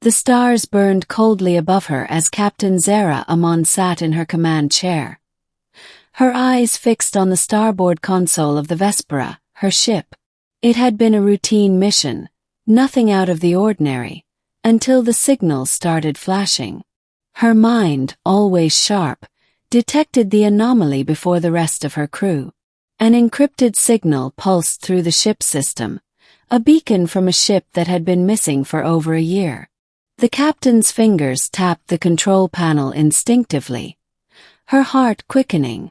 The stars burned coldly above her as Captain Zera Amon sat in her command chair. Her eyes fixed on the starboard console of the Vespera, her ship. It had been a routine mission, nothing out of the ordinary, until the signals started flashing. Her mind, always sharp, detected the anomaly before the rest of her crew. An encrypted signal pulsed through the ship's system, a beacon from a ship that had been missing for over a year. The captain's fingers tapped the control panel instinctively, her heart quickening.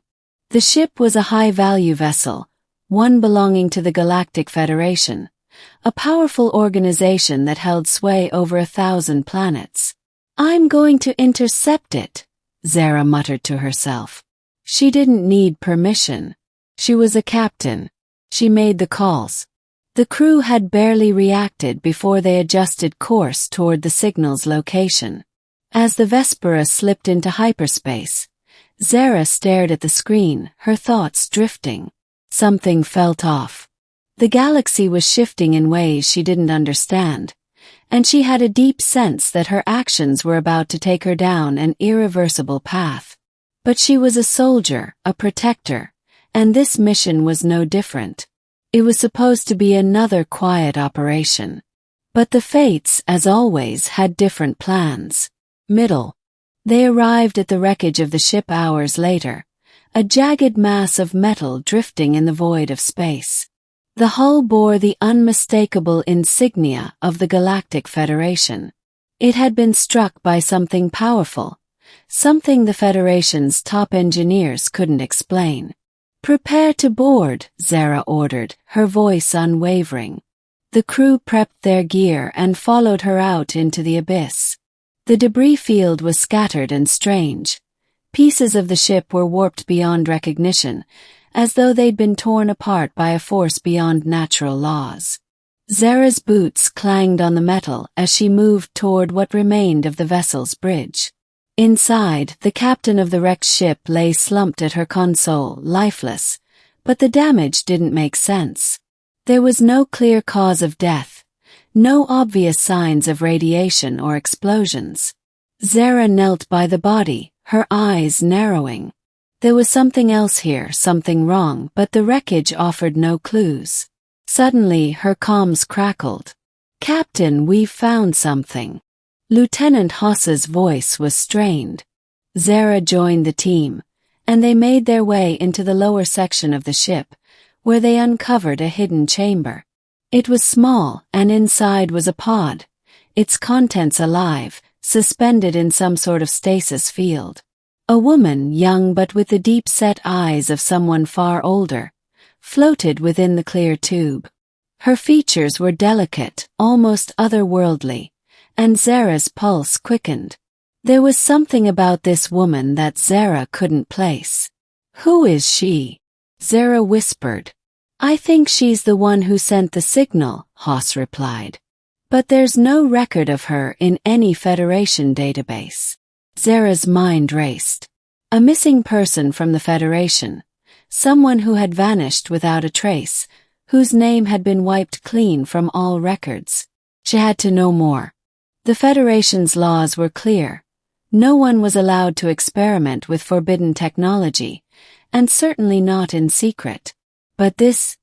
The ship was a high-value vessel, one belonging to the Galactic Federation, a powerful organization that held sway over 1,000 planets. "I'm going to intercept it," Zera muttered to herself. She didn't need permission. She was a captain. She made the calls. The crew had barely reacted before they adjusted course toward the signal's location. As the Vespera slipped into hyperspace, Zera stared at the screen, her thoughts drifting. Something felt off. The galaxy was shifting in ways she didn't understand, and she had a deep sense that her actions were about to take her down an irreversible path. But she was a soldier, a protector, and this mission was no different. It was supposed to be another quiet operation. But the fates, as always, had different plans. They arrived at the wreckage of the ship hours later, a jagged mass of metal drifting in the void of space. The hull bore the unmistakable insignia of the Galactic Federation. It had been struck by something powerful, something the Federation's top engineers couldn't explain. "Prepare to board," Zera ordered, her voice unwavering. The crew prepped their gear and followed her out into the abyss. The debris field was scattered and strange. Pieces of the ship were warped beyond recognition, as though they'd been torn apart by a force beyond natural laws. Zera's boots clanged on the metal as she moved toward what remained of the vessel's bridge. Inside, the captain of the wrecked ship lay slumped at her console, lifeless, but the damage didn't make sense. There was no clear cause of death, no obvious signs of radiation or explosions. Zera knelt by the body, her eyes narrowing. There was something else here, something wrong, but the wreckage offered no clues. Suddenly, her comms crackled. "Captain, we've found something." Lieutenant Haas's voice was strained. Zera joined the team, and they made their way into the lower section of the ship, where they uncovered a hidden chamber. It was small, and inside was a pod, its contents alive, suspended in some sort of stasis field. A woman, young but with the deep-set eyes of someone far older, floated within the clear tube. Her features were delicate, almost otherworldly, and Zera's pulse quickened. There was something about this woman that Zera couldn't place. "Who is she?" Zera whispered. "I think she's the one who sent the signal," Haas replied. "But there's no record of her in any Federation database." Zera's mind raced. A missing person from the Federation, someone who had vanished without a trace, whose name had been wiped clean from all records. She had to know more. The Federation's laws were clear. No one was allowed to experiment with forbidden technology, and certainly not in secret. But this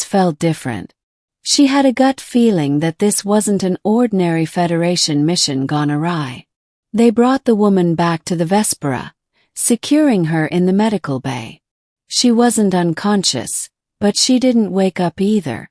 felt different. She had a gut feeling that this wasn't an ordinary Federation mission gone awry. They brought the woman back to the Vespera, securing her in the medical bay. She wasn't unconscious, but she didn't wake up either.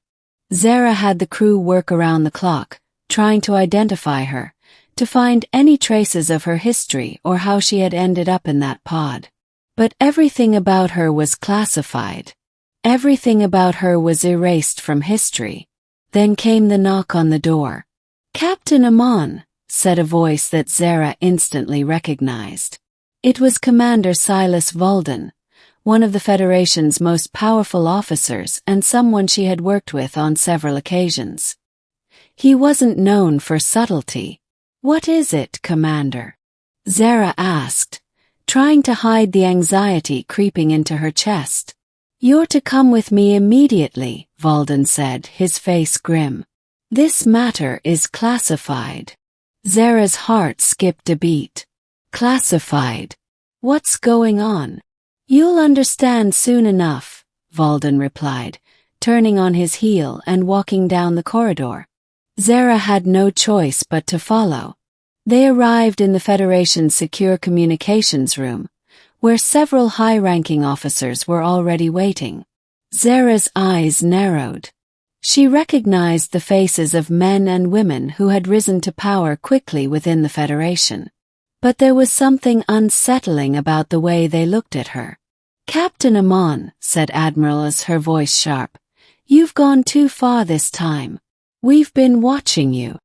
Zera had the crew work around the clock, trying to identify her, to find any traces of her history or how she had ended up in that pod. But everything about her was classified. Everything about her was erased from history. Then came the knock on the door. "Captain Amon," said a voice that Zera instantly recognized. It was Commander Silas Valden, one of the Federation's most powerful officers and someone she had worked with on several occasions. He wasn't known for subtlety. "What is it, Commander?" Zera asked, trying to hide the anxiety creeping into her chest. "You're to come with me immediately," Valden said, his face grim. "This matter is classified." Zera's heart skipped a beat. Classified. What's going on? You'll understand soon enough, Valden replied, turning on his heel and walking down the corridor. Zera had no choice but to follow. They arrived in the Federation's secure communications room, where several high-ranking officers were already waiting. Zera's eyes narrowed. She recognized the faces of men and women who had risen to power quickly within the Federation. But there was something unsettling about the way they looked at her. "Captain Amon," said Admiral as her voice sharp, "you've gone too far this time. We've been watching you."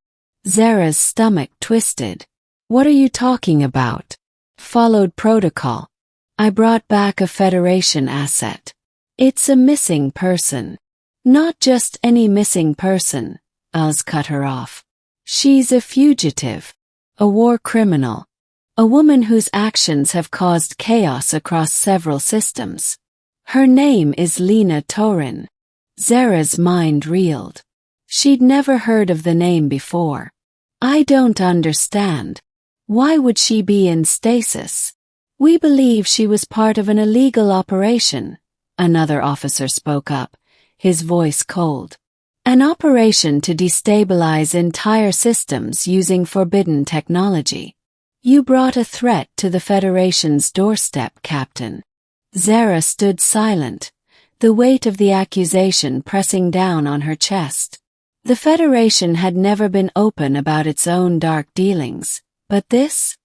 Zera's stomach twisted. "What are you talking about?" "Followed protocol. I brought back a Federation asset. It's a missing person." "Not just any missing person," Oz cut her off. "She's a fugitive. A war criminal. A woman whose actions have caused chaos across several systems. Her name is Lena Torrin." Zera's mind reeled. She'd never heard of the name before. "I don't understand. Why would she be in stasis?" "We believe she was part of an illegal operation," another officer spoke up, his voice cold. "An operation to destabilize entire systems using forbidden technology. You brought a threat to the Federation's doorstep, Captain." Zera stood silent, the weight of the accusation pressing down on her chest. The Federation had never been open about its own dark dealings, but this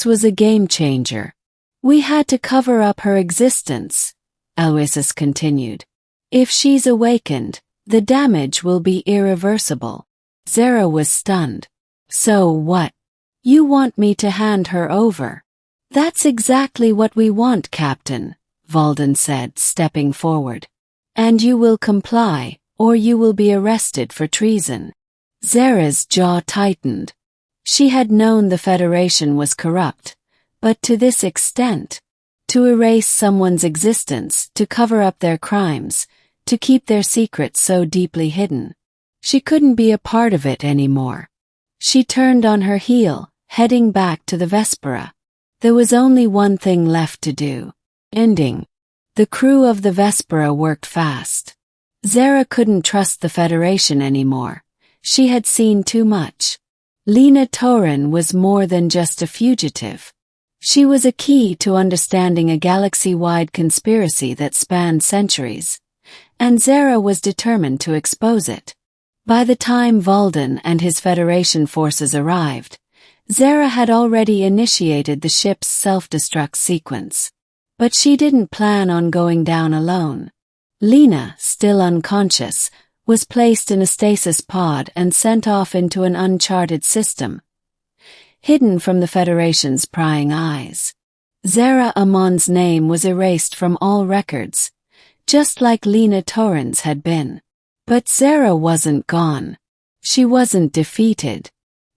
was a game-changer. "We had to cover up her existence," Aloysius continued. "If she's awakened, the damage will be irreversible." Zera was stunned. "So what? You want me to hand her over?" "That's exactly what we want, Captain," Valden said, stepping forward. "And you will comply, or you will be arrested for treason." Zera's jaw tightened. She had known the Federation was corrupt, but to this extent. To erase someone's existence, to cover up their crimes, to keep their secrets so deeply hidden. She couldn't be a part of it anymore. She turned on her heel, heading back to the Vespera. There was only one thing left to do. Ending. The crew of the Vespera worked fast. Zera couldn't trust the Federation anymore. She had seen too much. Lena Torrin was more than just a fugitive. She was a key to understanding a galaxy-wide conspiracy that spanned centuries, and Zera was determined to expose it. By the time Valden and his Federation forces arrived, Zera had already initiated the ship's self-destruct sequence. But she didn't plan on going down alone. Lena, still unconscious, was placed in a stasis pod and sent off into an uncharted system, hidden from the Federation's prying eyes. Zera Amon's name was erased from all records, just like Lena Torrin's had been. But Zera wasn't gone. She wasn't defeated.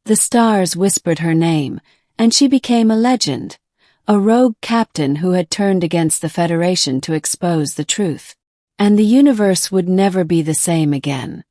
The stars whispered her name, and she became a legend, a rogue captain who had turned against the Federation to expose the truth. And the universe would never be the same again.